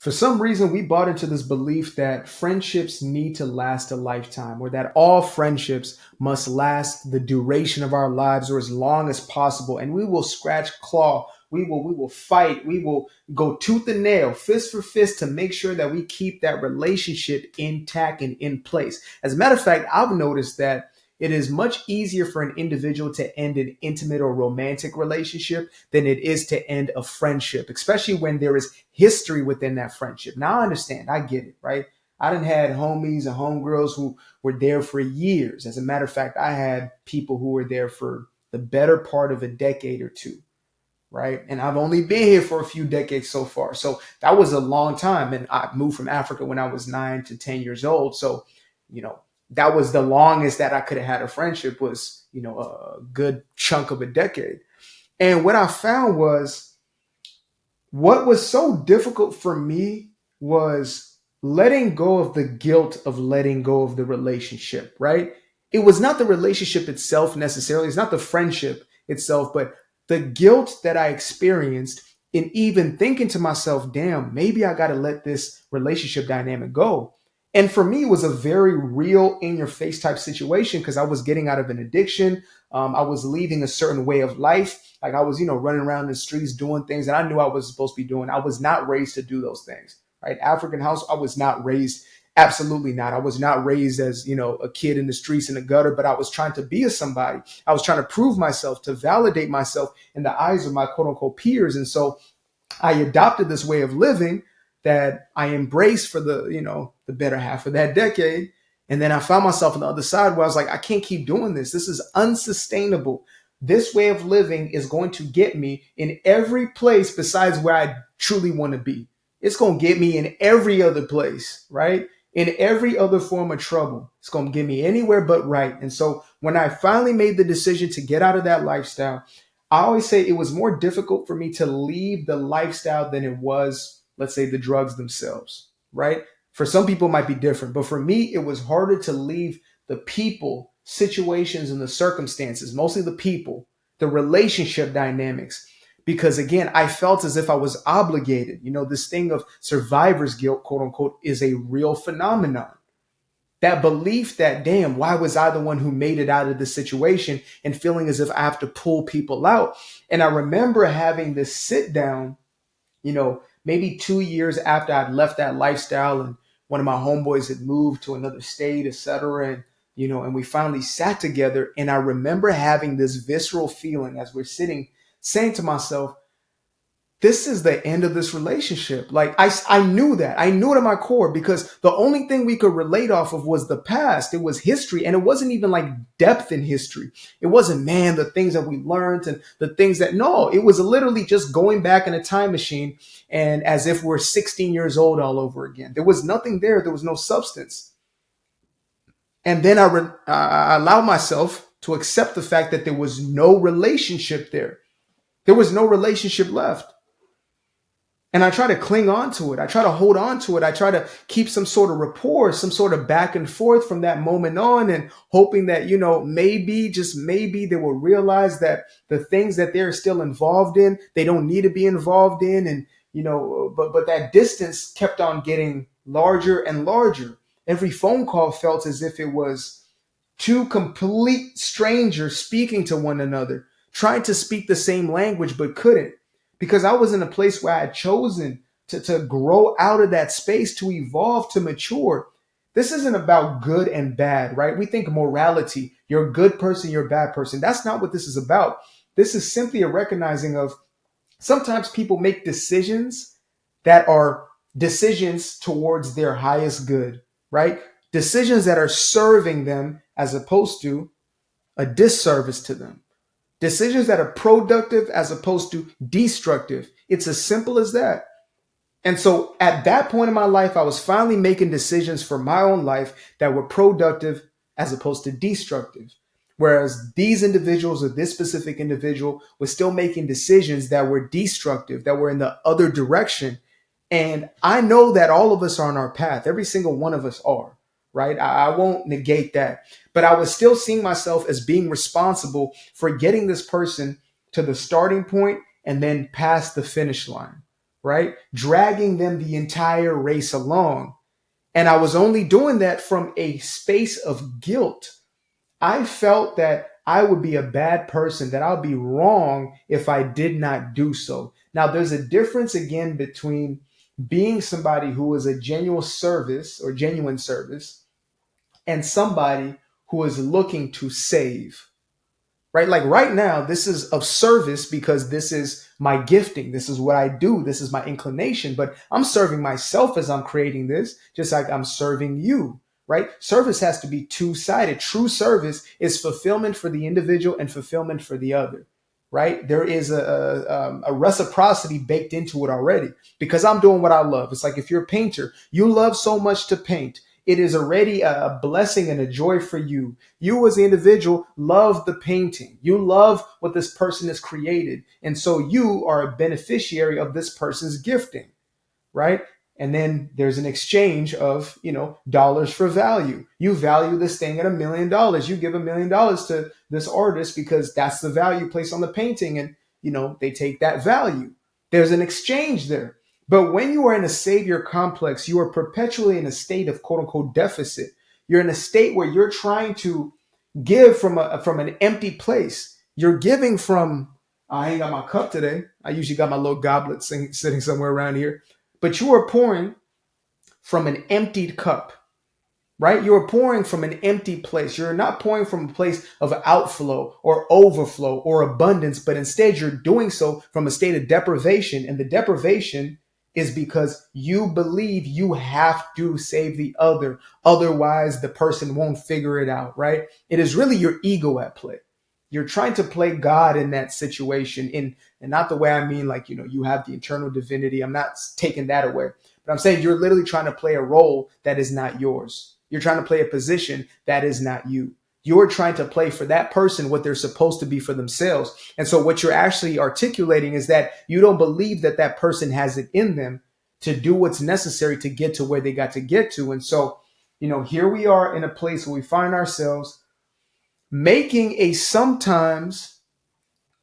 For some reason, we bought into this belief that friendships need to last a lifetime, or that all friendships must last the duration of our lives or as long as possible. And we will scratch, claw, we will fight, we will go tooth and nail, fist for fist to make sure that we keep that relationship intact and in place. As a matter of fact, I've noticed that it is much easier for an individual to end an intimate or romantic relationship than it is to end a friendship, especially when there is history within that friendship. Now I understand, I get it, right? I done had homies and homegirls who were there for years. As a matter of fact, I had people who were there for the better part of a decade or two, right? And I've only been here for a few decades so far. So that was a long time. And I moved from Africa when I was 9 to 10 years old. So, you know, that was the longest that I could have had a friendship was, a good chunk of a decade. And what I found was what was so difficult for me was letting go of the guilt of letting go of the relationship, right? It was not the relationship itself necessarily. It's not the friendship itself, but the guilt that I experienced in even thinking to myself, damn, maybe I got to let this relationship dynamic go. And for me, it was a very real in your face type situation because I was getting out of an addiction. I was leaving a certain way of life. Like I was, running around the streets doing things that I knew I was supposed to be doing. I was not raised to do those things, right? African house, I was not raised. Absolutely not. I was not raised as, a kid in the streets in the gutter, but I was trying to be a somebody. I was trying to prove myself, to validate myself in the eyes of my quote unquote peers. And so I adopted this way of living that I embraced for the better half of that decade. And then I found myself on the other side where I was like, I can't keep doing this. This is unsustainable. This way of living is going to get me in every place besides where I truly want to be. It's going to get me in every other place, right? In every other form of trouble. It's going to get me anywhere but right. And so when I finally made the decision to get out of that lifestyle, I always say it was more difficult for me to leave the lifestyle than it was, let's say, the drugs themselves, right? For some people, it might be different, but for me, it was harder to leave the people, situations, and the circumstances, mostly the people, the relationship dynamics, because again, I felt as if I was obligated. This thing of survivor's guilt, quote unquote, is a real phenomenon. That belief that, damn, why was I the one who made it out of this situation and feeling as if I have to pull people out? And I remember having this sit down, maybe 2 years after I'd left that lifestyle and one of my homeboys had moved to another state, et cetera. And we finally sat together. And I remember having this visceral feeling as we're sitting, saying to myself, this is the end of this relationship. Like I knew that. I knew it at my core because the only thing we could relate off of was the past. It was history. And it wasn't even like depth in history. It wasn't, man, the things that we learned and the things that, no, it was literally just going back in a time machine and as if we're 16 years old all over again. There was nothing there. There was no substance. And then I allowed myself to accept the fact that there was no relationship there. There was no relationship left. And I try to cling on to it. I try to hold on to it. I try to keep some sort of rapport, some sort of back and forth from that moment on and hoping that, maybe, just maybe they will realize that the things that they're still involved in, they don't need to be involved in. And, but that distance kept on getting larger and larger. Every phone call felt as if it was two complete strangers speaking to one another, trying to speak the same language, but couldn't. Because I was in a place where I had chosen to grow out of that space, to evolve, to mature. This isn't about good and bad, right? We think morality, you're a good person, you're a bad person. That's not what this is about. This is simply a recognizing of sometimes people make decisions that are decisions towards their highest good, right? Decisions that are serving them as opposed to a disservice to them. Decisions that are productive as opposed to destructive. It's as simple as that. And so at that point in my life, I was finally making decisions for my own life that were productive as opposed to destructive. Whereas these individuals or this specific individual was still making decisions that were destructive, that were in the other direction. And I know that all of us are on our path. Every single one of us are. Right? I won't negate that. But I was still seeing myself as being responsible for getting this person to the starting point and then past the finish line. right? Dragging them the entire race along. And I was only doing that from a space of guilt. I felt that I would be a bad person, that I'll be wrong if I did not do so. Now, there's a difference again between being somebody who is a genuine service and somebody who is looking to save, right? Like right now, this is of service because this is my gifting. This is what I do. This is my inclination, but I'm serving myself as I'm creating this, just like I'm serving you, right? Service has to be two-sided. True service is fulfillment for the individual and fulfillment for the other, right? There is a reciprocity baked into it already because I'm doing what I love. It's like if you're a painter, you love so much to paint. It is already a blessing and a joy for you. You as the individual love the painting. You love what this person has created. And so you are a beneficiary of this person's gifting, right? And then there's an exchange of, dollars for value. You value this thing at $1 million. You give $1 million to this artist because that's the value placed on the painting. And, they take that value. There's an exchange there. But when you are in a savior complex, you are perpetually in a state of quote unquote deficit. You're in a state where you're trying to give from an empty place. You're giving from, I ain't got my cup today. I usually got my little goblet sitting somewhere around here. But you are pouring from an emptied cup, right? You are pouring from an empty place. You're not pouring from a place of outflow or overflow or abundance, but instead you're doing so from a state of deprivation. And the deprivation is because you believe you have to save the other. Otherwise, the person won't figure it out, right? It is really your ego at play. You're trying to play God in that situation, and not the way I mean like, you have the internal divinity. I'm not taking that away, but I'm saying you're literally trying to play a role that is not yours. You're trying to play a position that is not you. You're trying to play for that person what they're supposed to be for themselves. And so what you're actually articulating is that you don't believe that that person has it in them to do what's necessary to get to where they got to get to. And so, here we are in a place where we find ourselves making a sometimes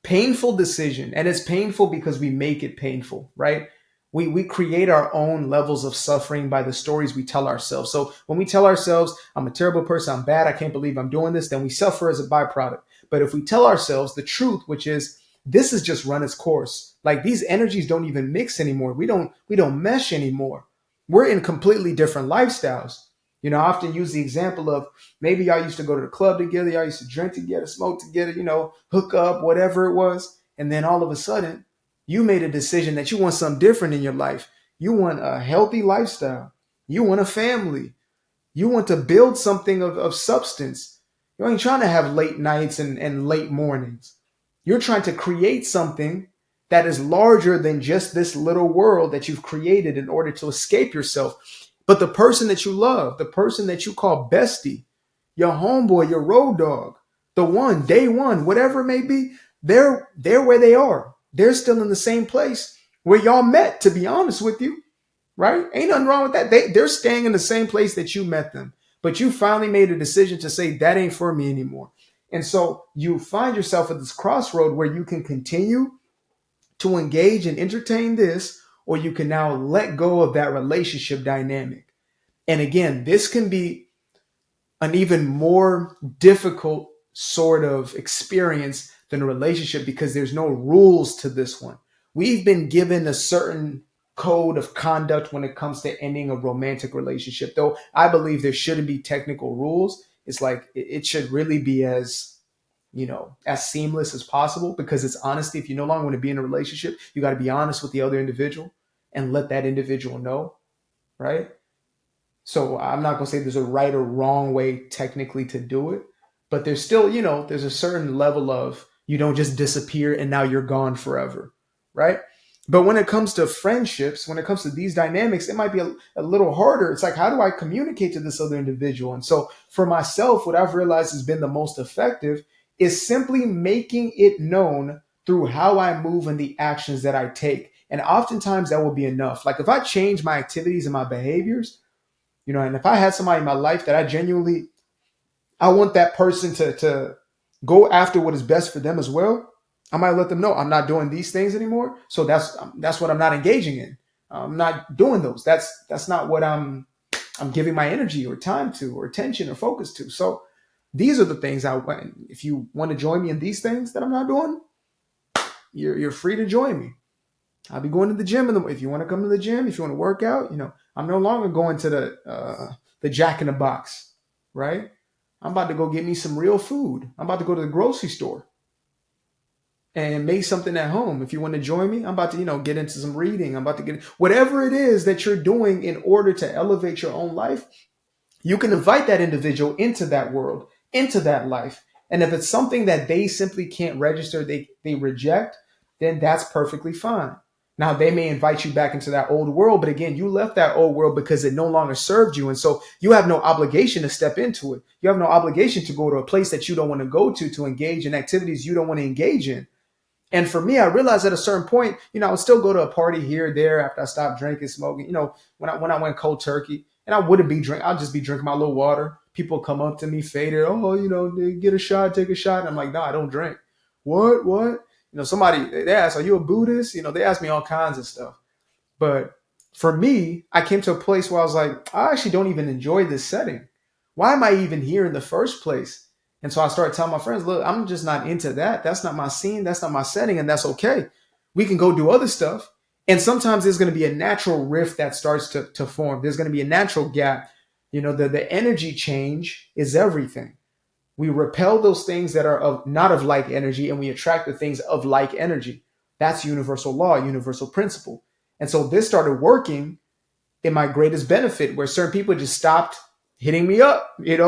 painful decision. And it's painful because we make it painful, right? We create our own levels of suffering by the stories we tell ourselves. So when we tell ourselves, I'm a terrible person, I'm bad, I can't believe I'm doing this, then we suffer as a byproduct. But if we tell ourselves the truth, which is this has just run its course, like these energies don't even mix anymore. We don't mesh anymore. We're in completely different lifestyles. I often use the example of maybe y'all used to go to the club together, y'all used to drink together, smoke together, hook up, whatever it was. And then all of a sudden, you made a decision that you want something different in your life. You want a healthy lifestyle. You want a family. You want to build something of substance. You ain't trying to have late nights and late mornings. You're trying to create something that is larger than just this little world that you've created in order to escape yourself. But the person that you love, the person that you call bestie, your homeboy, your road dog, the one, day one, whatever it may be, they're where they are. They're still in the same place where y'all met, to be honest with you, right? Ain't nothing wrong with that. They're staying in the same place that you met them. But you finally made a decision to say, that ain't for me anymore. And so you find yourself at this crossroad where you can continue to engage and entertain this, or you can now let go of that relationship dynamic. And again, this can be an even more difficult sort of experience than a relationship because there's no rules to this one. We've been given a certain code of conduct when it comes to ending a romantic relationship, though I believe there shouldn't be technical rules. It's like it should really be as seamless as possible because it's honesty. If you no longer want to be in a relationship, you got to be honest with the other individual and let that individual know, right? So I'm not going to say there's a right or wrong way technically to do it, but there's still, there's a certain level of you don't just disappear and now you're gone forever, right? But when it comes to friendships, when it comes to these dynamics, it might be a little harder. It's like, how do I communicate to this other individual? And so for myself, what I've realized has been the most effective is simply making it known through how I move and the actions that I take. And oftentimes that will be enough. Like if I change my activities and my behaviors, and if I had somebody in my life that I want that person to go after what is best for them as well. I might let them know I'm not doing these things anymore. So that's what I'm not engaging in. I'm not doing those. That's not what I'm giving my energy or time to or attention or focus to. So these are the things I want. If you want to join me in these things that I'm not doing, you're free to join me. I'll be going to the gym if you want to come to the gym, if you want to work out, I'm no longer going to the Jack in the Box, right? I'm about to go get me some real food. I'm about to go to the grocery store and make something at home. If you want to join me, I'm about to, get into some reading. I'm about to get whatever it is that you're doing in order to elevate your own life. You can invite that individual into that world, into that life. And if it's something that they simply can't register, they reject, then that's perfectly fine. Now, they may invite you back into that old world, but again, you left that old world because it no longer served you. And so you have no obligation to step into it. You have no obligation to go to a place that you don't want to go to engage in activities you don't want to engage in. And for me, I realized at a certain point, I would still go to a party here or there after I stopped drinking, smoking, when I went cold turkey, and I wouldn't be drinking. I'll just be drinking my little water. People come up to me, faded. Oh, get a shot, take a shot. And I'm like, no, I don't drink. What? Somebody, they ask, are you a Buddhist? They ask me all kinds of stuff. But for me, I came to a place where I was like, I actually don't even enjoy this setting. Why am I even here in the first place? And so I started telling my friends, look, I'm just not into that. That's not my scene. That's not my setting. And that's okay. We can go do other stuff. And sometimes there's going to be a natural rift that starts to form. There's going to be a natural gap. The energy change is everything. We repel those things that are not of like energy, and we attract the things of like energy. That's universal law, universal principle. And so this started working in my greatest benefit, where certain people just stopped hitting me up. He's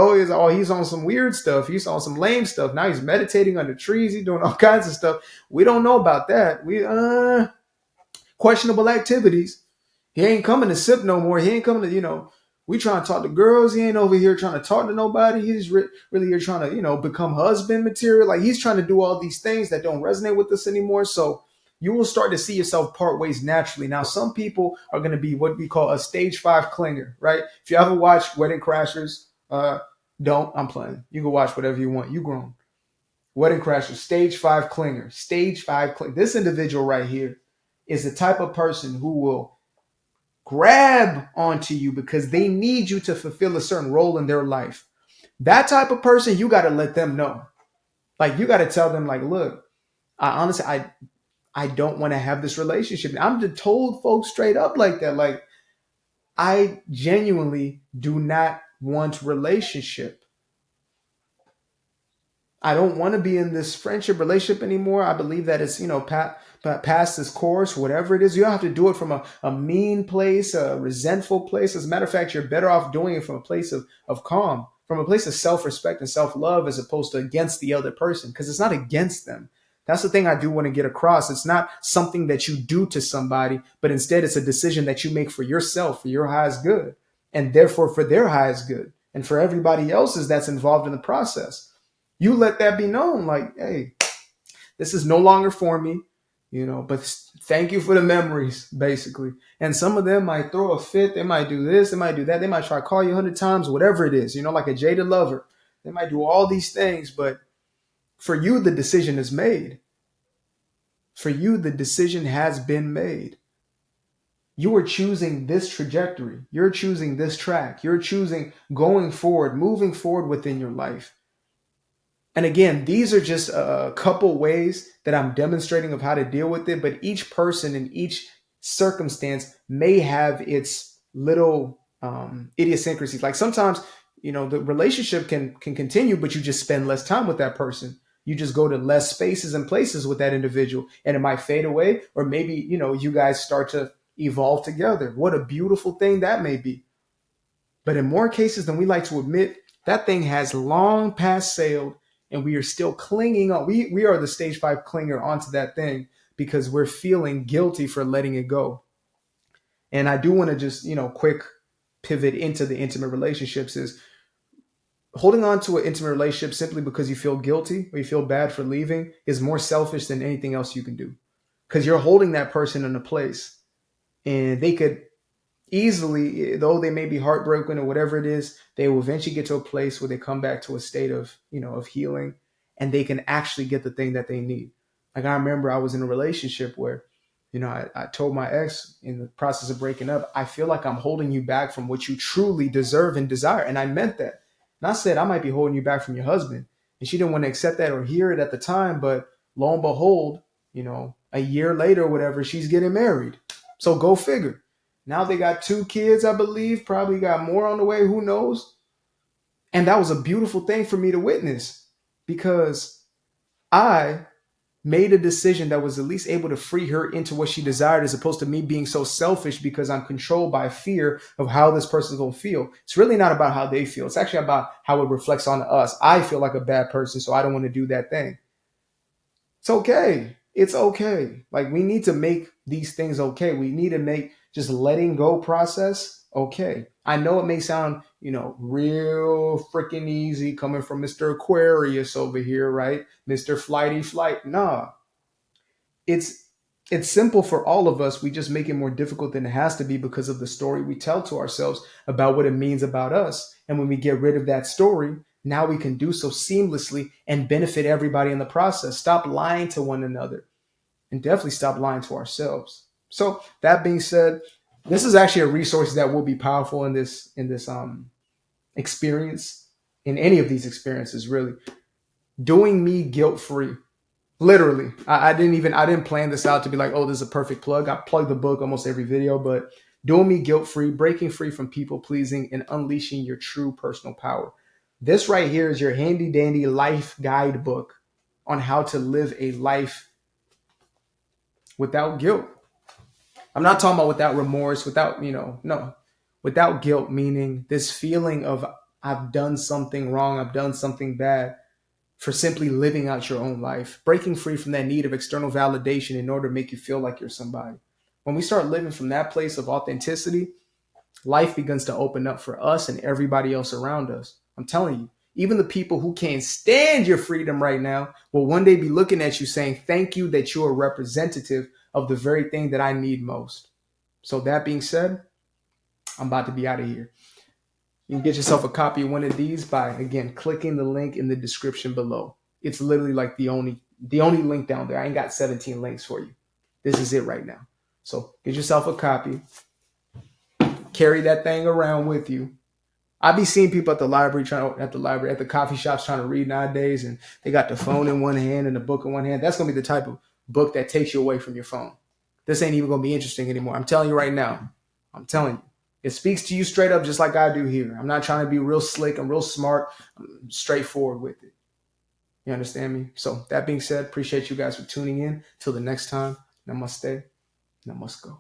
on some weird stuff. He's on some lame stuff. Now he's meditating under trees. He's doing all kinds of stuff. We don't know about that. We questionable activities. He ain't coming to sip no more. He ain't coming to, we trying to talk to girls. He ain't over here trying to talk to nobody. He's really here trying to, become husband material. Like, he's trying to do all these things that don't resonate with us anymore. So you will start to see yourself part ways naturally. Now, some people are going to be what we call a stage 5 clinger, right? If you ever watch Wedding Crashers, I'm playing. You can watch whatever you want. You grown. Wedding Crashers, stage 5 clinger, stage 5 clinger. This individual right here is the type of person who will grab onto you because they need you to fulfill a certain role in their life. That type of person, you got to let them know. Like, you got to tell them, like, look, I don't want to have this relationship. I'm just told folks straight up like that. Like, I genuinely do not want relationship. I don't want to be in this friendship relationship anymore. I believe that it's, past this course, whatever it is. You don't have to do it from a mean place, a resentful place. As a matter of fact, you're better off doing it from a place of calm, from a place of self-respect and self-love, as opposed to against the other person, because it's not against them. That's the thing I do want to get across. It's not something that you do to somebody, but instead it's a decision that you make for yourself, for your highest good, and therefore for their highest good, and for everybody else's that's involved in the process. You let that be known, like, hey, this is no longer for me, but thank you for the memories, basically. And some of them might throw a fit. They might do this. They might do that. They might try to call you 100 times, whatever it is, like a jaded lover. They might do all these things, but for you, the decision is made. For you, the decision has been made. You are choosing this trajectory. You're choosing this track. You're choosing going forward, moving forward within your life. And again, these are just a couple ways that I'm demonstrating of how to deal with it. But each person in each circumstance may have its little idiosyncrasies. Like, sometimes, the relationship can continue, but you just spend less time with that person. You just go to less spaces and places with that individual, and it might fade away. Or maybe, you guys start to evolve together. What a beautiful thing that may be. But in more cases than we like to admit, that thing has long past sailed, and we are still clinging on. We are the stage 5 clinger onto that thing because we're feeling guilty for letting it go. And I do want to just, quick pivot into the intimate relationships. Is holding on to an intimate relationship simply because you feel guilty or you feel bad for leaving is more selfish than anything else you can do, because you're holding that person in a place, and they could easily, though they may be heartbroken or whatever it is, they will eventually get to a place where they come back to a state of, of healing, and they can actually get the thing that they need. Like I remember I was in a relationship where, I told my ex in the process of breaking up, I feel like I'm holding you back from what you truly deserve and desire. And I meant that. And I said, I might be holding you back from your husband. And she didn't want to accept that or hear it at the time. But lo and behold, a year later or whatever, she's getting married. So go figure. Now they got 2 kids, I believe, probably got more on the way. Who knows? And that was a beautiful thing for me to witness because I made a decision that was at least able to free her into what she desired, as opposed to me being so selfish because I'm controlled by fear of how this person's going to feel. It's really not about how they feel. It's actually about how it reflects on us. I feel like a bad person, so I don't want to do that thing. It's okay. It's okay. Like we need to make these things okay. We need to make just letting go process okay. I know it may sound, real freaking easy coming from Mr. Aquarius over here, right? Mr. Flighty Flight. Nah, it's it's simple for all of us. We just make it more difficult than it has to be because of the story we tell to ourselves about what it means about us. And when we get rid of that story, now we can do so seamlessly and benefit everybody in the process. Stop lying to one another and definitely stop lying to ourselves. So that being said, this is actually a resource that will be powerful in this experience, in any of these experiences, really. Doing me guilt free. Literally, I didn't plan this out to be like, oh, this is a perfect plug. I plug the book almost every video, but doing me guilt free, breaking free from people pleasing, and unleashing your true personal power. This right here is your handy dandy life guidebook on how to live a life without guilt. I'm not talking about without remorse, without, no, without guilt, meaning this feeling of I've done something wrong, I've done something bad, for simply living out your own life, breaking free from that need of external validation in order to make you feel like you're somebody. When we start living from that place of authenticity, life begins to open up for us and everybody else around us. I'm telling you, even the people who can't stand your freedom right now will one day be looking at you saying, thank you that you're a representative of the very thing that I need most. So that being said, I'm about to be out of here. You can get yourself a copy of one of these by, again, clicking the link in the description below. It's literally like the only link down there. I ain't got 17 links for you. This is it right now. So get yourself a copy. Carry that thing around with you. I be seeing people at the coffee shops trying to read nowadays, and they got the phone in one hand and the book in one hand. That's gonna be the type of book that takes you away from your phone. This ain't even gonna be interesting anymore. I'm telling you right now. I'm telling you. It speaks to you straight up, just like I do here. I'm not trying to be real slick. I'm real smart. I'm straightforward with it. You understand me? So that being said, appreciate you guys for tuning in. Till the next time, namaste, namasko.